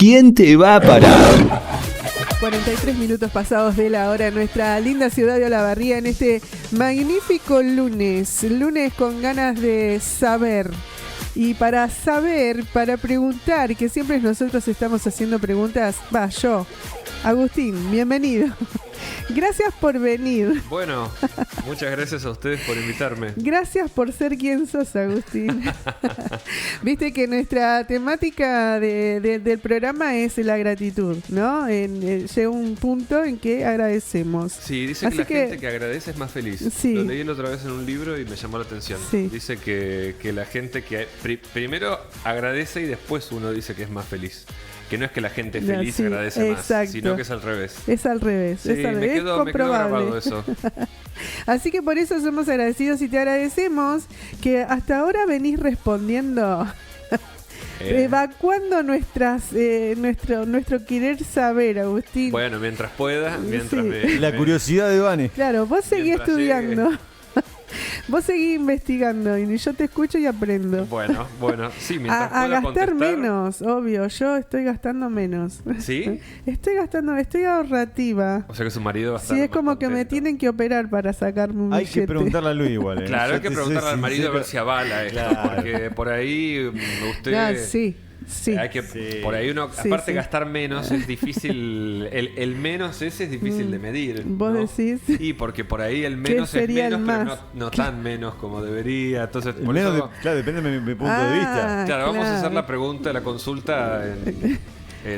¿Quién te va a parar? 43 minutos pasados de la hora en nuestra linda ciudad de Olavarría en este magnífico lunes con ganas de saber. Y para saber, para preguntar, que siempre nosotros estamos haciendo preguntas, yo, Agustín, bienvenido. Gracias por venir. Bueno, muchas gracias a ustedes por invitarme. Gracias por ser quien sos, Agustín. Viste que nuestra temática del programa es la gratitud, ¿no? Llega un punto en que agradecemos. Sí, dice que la gente que agradece es más feliz. Sí. Lo leí la otra vez en un libro y me llamó la atención. Sí. Dice que la gente que primero agradece y después uno dice que es más feliz. Que no es que la gente feliz sí, agradece exacto. más, sino que es al revés. Es al revés, Sí, es al revés. me quedó grabado eso. Así que por eso somos agradecidos y te agradecemos que hasta ahora venís respondiendo, evacuando nuestro querer saber, Agustín. Bueno, mientras pueda, mientras Sí. La curiosidad de Vane. Claro, vos seguís Mientras estudiando. Vos seguís investigando y yo te escucho y aprendo. Bueno, sí, mientras A pueda gastar contestar. menos, obvio. Yo estoy gastando menos. ¿Sí? Estoy ahorrativa. O sea que su marido va a estar Sí, es más como que me contento. tienen que operar para sacarme un Hay billete. que preguntarle a Luis igual. Claro, hay que preguntarle al marido a ver si avala esto, Claro. porque por ahí usted... Ah, sí. Hay que, Sí. por ahí uno, Sí, aparte sí. gastar menos es difícil, el menos ese es difícil de medir. ¿Vos ¿no? decís? Sí, porque por ahí el menos es sería el menos, pero más? no tan menos como debería. Entonces, por Menos eso, claro, depende de mi punto de vista. claro, vamos a hacer claro. la pregunta, la consulta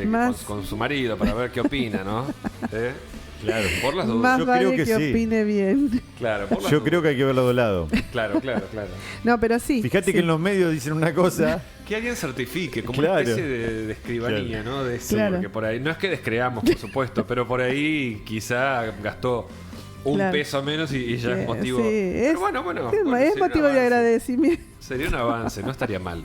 Más- con su marido para ver qué opina, ¿no? Claro. Por las dudas. Más Yo vale creo que sí. opine bien. Claro, por las Yo dudas. creo que hay que verlo de lado. Claro. No, pero sí. Fíjate sí. que en los medios dicen una cosa. Que alguien certifique, como Claro. una especie de escribanía, ¿no? De esto, Claro. porque por ahí, no es que descreamos, por supuesto, pero por ahí quizá gastó un Claro. peso menos y ya es motivo. Sí, Pero bueno, es sería un motivo de avance. agradecimiento. Sería un avance, no estaría mal.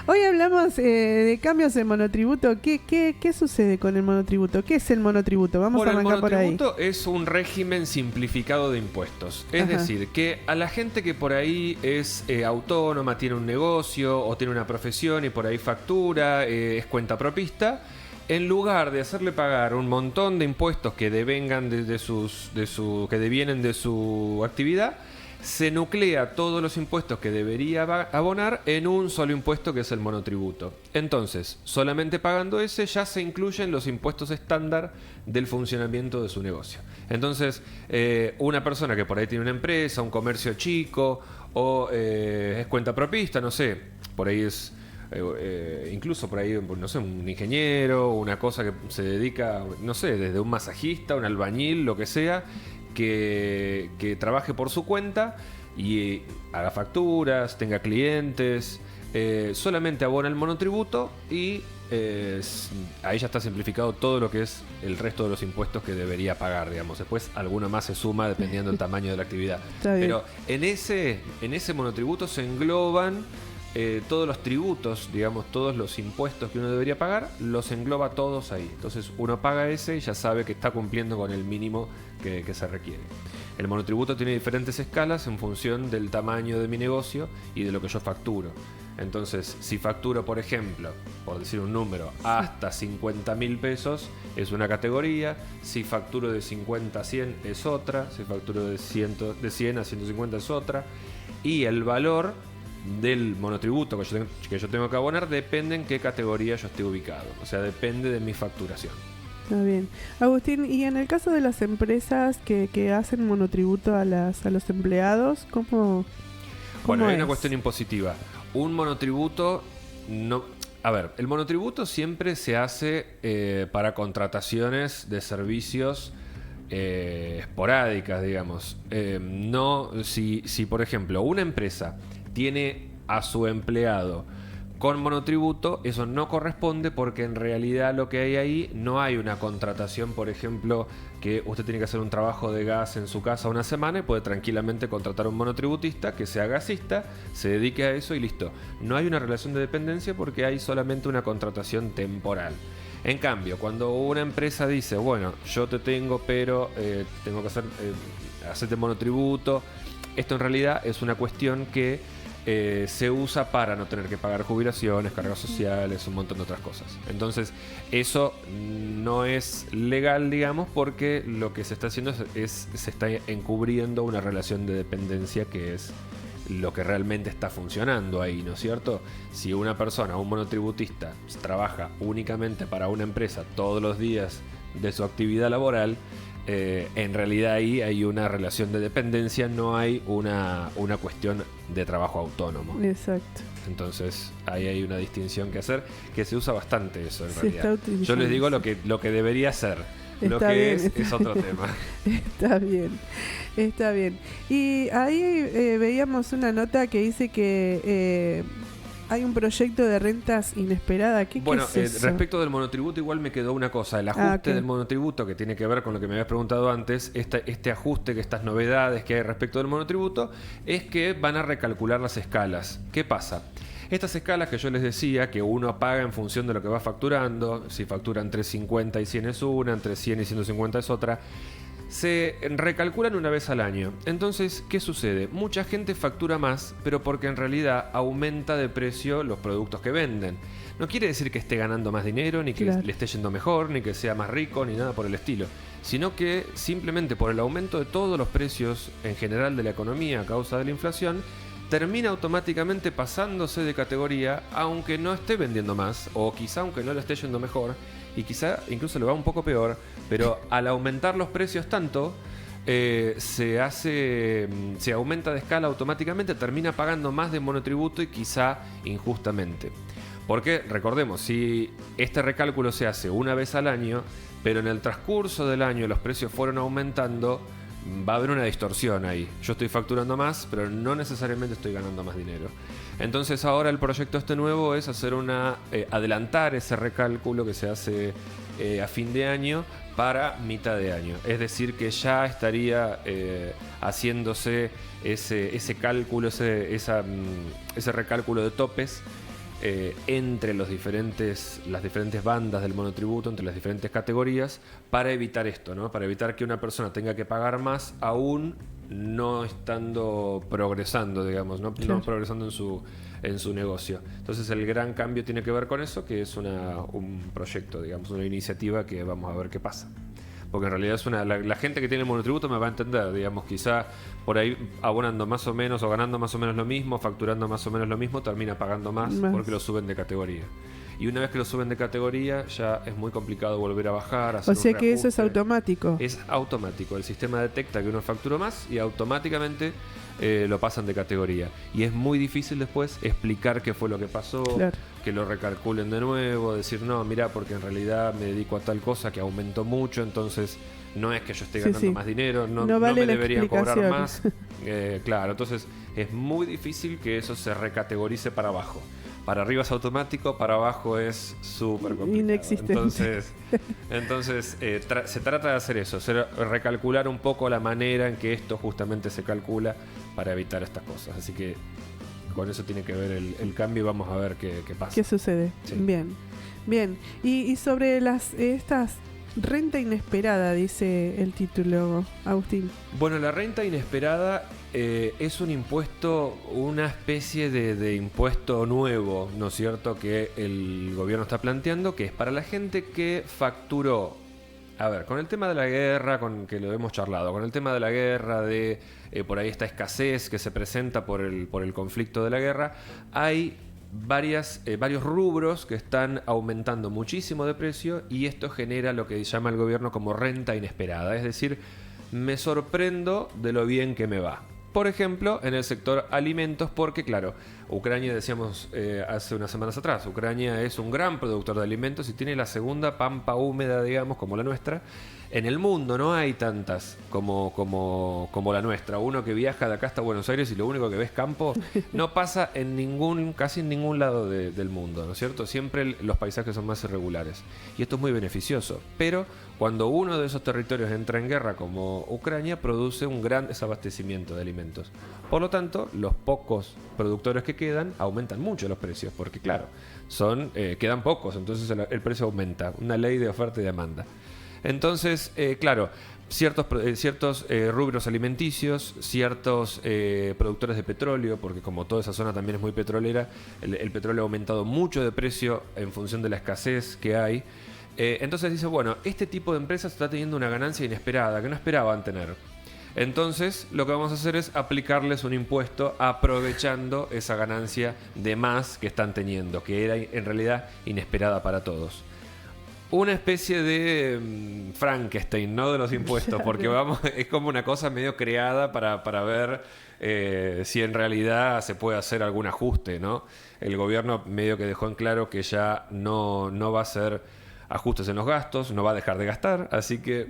Hoy hablamos de cambios en monotributo. ¿Qué sucede con el monotributo? ¿Qué es el monotributo? Vamos a El arrancar por ahí. monotributo es un régimen simplificado de impuestos. Es Ajá. decir, que a la gente que por ahí es autónoma, tiene un negocio o tiene una profesión y por ahí factura, es cuentapropista, en lugar de hacerle pagar un montón de impuestos que devengan que devienen de su actividad, se nuclea todos los impuestos que debería abonar en un solo impuesto, que es el monotributo. Entonces, solamente pagando ese ya se incluyen los impuestos estándar del funcionamiento de su negocio. Entonces, una persona que por ahí tiene una empresa, un comercio chico o es cuentapropista, no sé, por ahí es... incluso por ahí, no sé, un ingeniero, una cosa que se dedica, no sé, desde un masajista, un albañil, lo que sea, que trabaje por su cuenta y haga facturas, tenga clientes, solamente abona el monotributo y ahí ya está simplificado todo lo que es el resto de los impuestos que debería pagar, digamos. Después alguno más se suma dependiendo del tamaño de la actividad. Está bien. Pero en ese monotributo se engloban todos los tributos, digamos, todos los impuestos que uno debería pagar, los engloba todos ahí. Entonces uno paga ese y ya sabe que está cumpliendo con el mínimo que se requiere. El monotributo tiene diferentes escalas en función del tamaño de mi negocio y de lo que yo facturo. Entonces, si facturo, por ejemplo, por decir un número, hasta 50.000 pesos, es una categoría. Si facturo de 50 a 100 es otra. Si facturo de 100 a 150 es otra. Y el valor del monotributo que yo tengo que abonar depende en qué categoría yo esté ubicado. O sea, depende de mi facturación. Está bien. Agustín, y en el caso de las empresas que hacen monotributo a los empleados, ¿cómo Bueno, hay una es? cuestión impositiva. Un monotributo no... A ver, el monotributo siempre se hace para contrataciones de servicios esporádicas, digamos. No, si por ejemplo una empresa tiene a su empleado con monotributo, eso no corresponde porque en realidad lo que hay ahí no hay una contratación, por ejemplo, que usted tiene que hacer un trabajo de gas en su casa una semana y puede tranquilamente contratar a un monotributista que sea gasista, se dedique a eso y listo. No hay una relación de dependencia porque hay solamente una contratación temporal. En cambio, cuando una empresa dice, bueno, yo te tengo, pero tengo que hacerte monotributo, esto en realidad es una cuestión que se usa para no tener que pagar jubilaciones, cargas sociales, un montón de otras cosas. Entonces, eso no es legal, digamos, porque lo que se está haciendo se está encubriendo una relación de dependencia que es lo que realmente está funcionando ahí, ¿no es cierto? Si una persona, un monotributista, trabaja únicamente para una empresa todos los días de su actividad laboral, en realidad ahí hay una relación de dependencia, no hay una cuestión de trabajo autónomo. Exacto. Entonces ahí hay una distinción que hacer, que se usa bastante eso en Se realidad. está utilizando. Yo les digo lo que debería ser. Lo Está que bien. es otro tema. Está bien, está bien. Y ahí veíamos una nota que dice que hay un proyecto de rentas inesperada. ¿Qué es eso? Respecto del monotributo igual me quedó una cosa. El ajuste del monotributo, que tiene que ver con lo que me habías preguntado antes, este ajuste, que estas novedades que hay respecto del monotributo, es que van a recalcular las escalas. ¿Qué pasa? Estas escalas que yo les decía, que uno paga en función de lo que va facturando, si factura entre 50 y 100 es una, entre 100 y 150 es otra, se recalculan una vez al año. Entonces, ¿qué sucede? Mucha gente factura más, pero porque en realidad aumenta de precio los productos que venden. No quiere decir que esté ganando más dinero, ni que le esté yendo mejor, ni que sea más rico, ni nada por el estilo, sino que simplemente por el aumento de todos los precios en general de la economía a causa de la inflación, termina automáticamente pasándose de categoría, aunque no esté vendiendo más, o quizá aunque no le esté yendo mejor, y quizá incluso le va un poco peor, pero al aumentar los precios tanto, se aumenta de escala automáticamente, termina pagando más de monotributo y quizá injustamente. Porque, recordemos, si este recálculo se hace una vez al año, pero en el transcurso del año los precios fueron aumentando, va a haber una distorsión ahí. Yo estoy facturando más, pero no necesariamente estoy ganando más dinero. Entonces ahora el proyecto nuevo es hacer adelantar ese recálculo que se hace a fin de año para mitad de año. Es decir, que ya estaría haciéndose ese cálculo, ese recálculo de topes entre las diferentes bandas del monotributo, entre las diferentes categorías, para evitar esto, ¿no? Para evitar que una persona tenga que pagar más aún no estando progresando, digamos, no progresando en su negocio. Entonces el gran cambio tiene que ver con eso, que es un proyecto, digamos, una iniciativa que vamos a ver qué pasa. Porque en realidad la gente que tiene monotributo me va a entender, digamos, quizá por ahí abonando más o menos o ganando más o menos lo mismo, facturando más o menos lo mismo, termina pagando más porque lo suben de categoría. Y una vez que lo suben de categoría ya es muy complicado volver a bajar. O sea que eso es automático. Es automático. El sistema detecta que uno facturó más y automáticamente lo pasan de categoría. Y es muy difícil después explicar qué fue lo que pasó, que lo recalculen de nuevo, decir no, mira, porque en realidad me dedico a tal cosa que aumentó mucho, entonces no es que yo esté ganando más dinero, no vale, me deberían cobrar más. Claro, entonces es muy difícil que eso se recategorice para abajo. Para arriba es automático, para abajo es súper complicado. Inexistente. Entonces se trata de hacer eso, recalcular un poco la manera en que esto justamente se calcula para evitar estas cosas. Así que con eso tiene que ver el cambio y vamos a ver qué pasa. ¿Qué sucede? Sí. Bien. Y sobre estas renta inesperada, dice el título, Agustín. Bueno, la renta inesperada es un impuesto, una especie de impuesto nuevo, ¿no es cierto?, que el gobierno está planteando, que es para la gente que facturó. A ver, con el tema de la guerra, que lo hemos charlado, con el tema de la guerra, por ahí esta escasez que se presenta por el conflicto de la guerra, hay varios rubros que están aumentando muchísimo de precio y esto genera lo que llama el gobierno como renta inesperada, es decir, me sorprendo de lo bien que me va. Por ejemplo, en el sector alimentos, porque claro, Ucrania, decíamos hace unas semanas atrás, Ucrania es un gran productor de alimentos y tiene la segunda pampa húmeda, digamos, como la nuestra. En el mundo no hay tantas como la nuestra. Uno que viaja de acá hasta Buenos Aires y lo único que ve es campo, no pasa casi en ningún lado del mundo, ¿no es cierto? Siempre los paisajes son más irregulares. Y esto es muy beneficioso. Pero cuando uno de esos territorios entra en guerra, como Ucrania, produce un gran desabastecimiento de alimentos. Por lo tanto, los pocos productores que quedan aumentan mucho los precios, porque claro, quedan pocos, entonces el precio aumenta. Una ley de oferta y demanda. Entonces, claro, ciertos rubros alimenticios, ciertos productores de petróleo, porque como toda esa zona también es muy petrolera, el petróleo ha aumentado mucho de precio en función de la escasez que hay. Entonces dice, bueno, este tipo de empresas está teniendo una ganancia inesperada, que no esperaban tener. Entonces lo que vamos a hacer es aplicarles un impuesto aprovechando esa ganancia de más que están teniendo, que era en realidad inesperada para todos. Una especie de Frankenstein, ¿no? De los impuestos, porque es como una cosa medio creada para ver si en realidad se puede hacer algún ajuste, ¿no? El gobierno medio que dejó en claro que ya no va a hacer ajustes en los gastos, no va a dejar de gastar, así que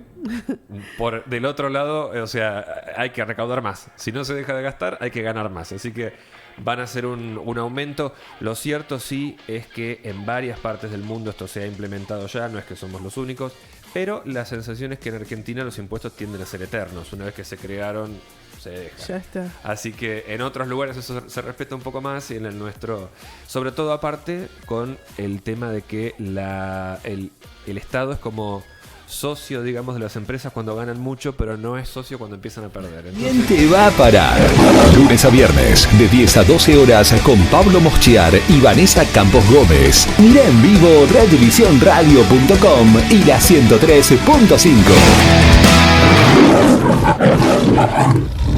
del otro lado, o sea, hay que recaudar más. Si no se deja de gastar, hay que ganar más. Así que van a hacer un aumento. Lo cierto sí es que en varias partes del mundo esto se ha implementado ya, no es que somos los únicos, pero la sensación es que en Argentina los impuestos tienden a ser eternos. Una vez que se crearon, se deja. Ya está. Así que en otros lugares eso se respeta un poco más y en el nuestro, sobre todo aparte con el tema de que el Estado es como socio, digamos, de las empresas cuando ganan mucho, pero no es socio cuando empiezan a perder. Entonces, ¿Quién te va a parar? Lunes a viernes, de 10 a 12 horas, con Pablo Moschiar y Vanessa Campos Gómez. Mira en vivo redvisionradio.com y la 103.5.